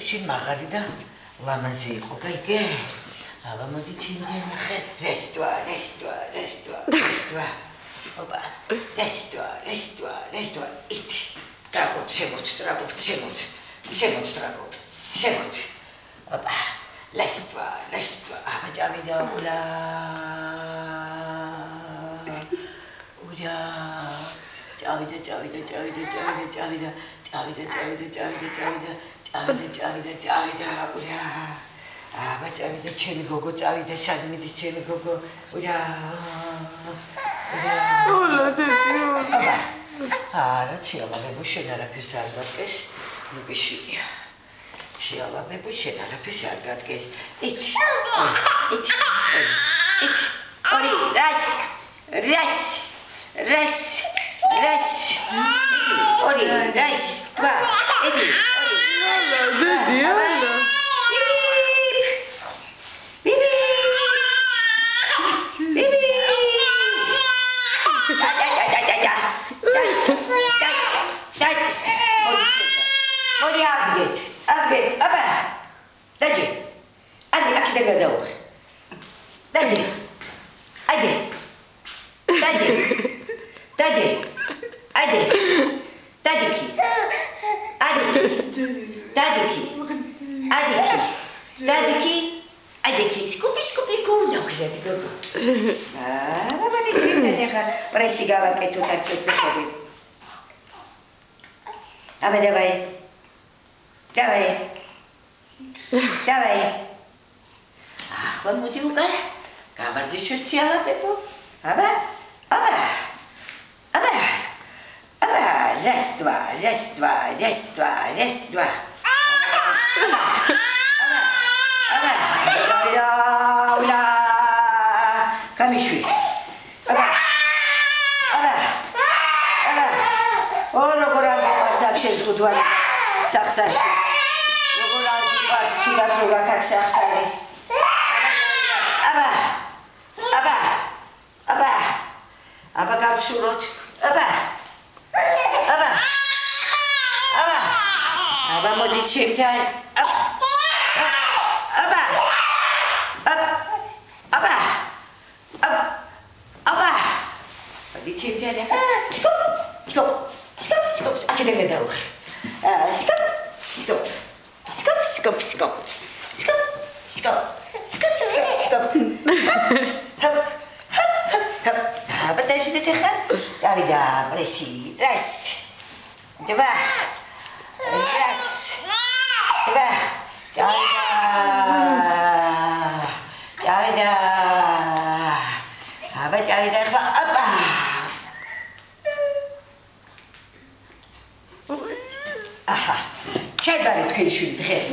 შენ მაღალი და ლამაზი იყო, გაიგე? აბა მოდი ჩინდე ნახე. რესტვა. ოპა. რესტვა. ითი. ტრაკობ, ცემოთ. ოპა. რესტვა. აბა წავიდა ულა. წავიდა. აბა წავიდა ჩემი გოგო, წავიდა სადმიდის ჩემი გოგო. არა, ციალაბებო, შენ არაფერს არ გადგეს. ნუგეშია. ციალაბებო, შენ არაფერს არ გადგეს. ითი. ორი, რას. ორი, რას. Dva, edi, Bibi. Modi abget, aba. Daji. Adi akida gadau. Daji. Adi. Tadiki. Skupi, kunda ukidati gogo. Aba nitrina nekha presi gavaketut artsot bexobi. Aba davai. Ახლა მოდი უკან. გავარჯიშო ციალაბებო. აბა. Restwa. Aba. Kamishwi. Aba. Ora sakshis gudwan sakhsash. Ora sudat rogak sakhsari. Aba garshurot. Aba modi chimtan. Aba. Modi chimtan. Skop. Akide gadau. Skop. Hop. Aba tavshide tekha. Davida, presi. Ras. Dva. Davida. Aba davida. Aba. Aha. Çay bari tkeni şunu dres.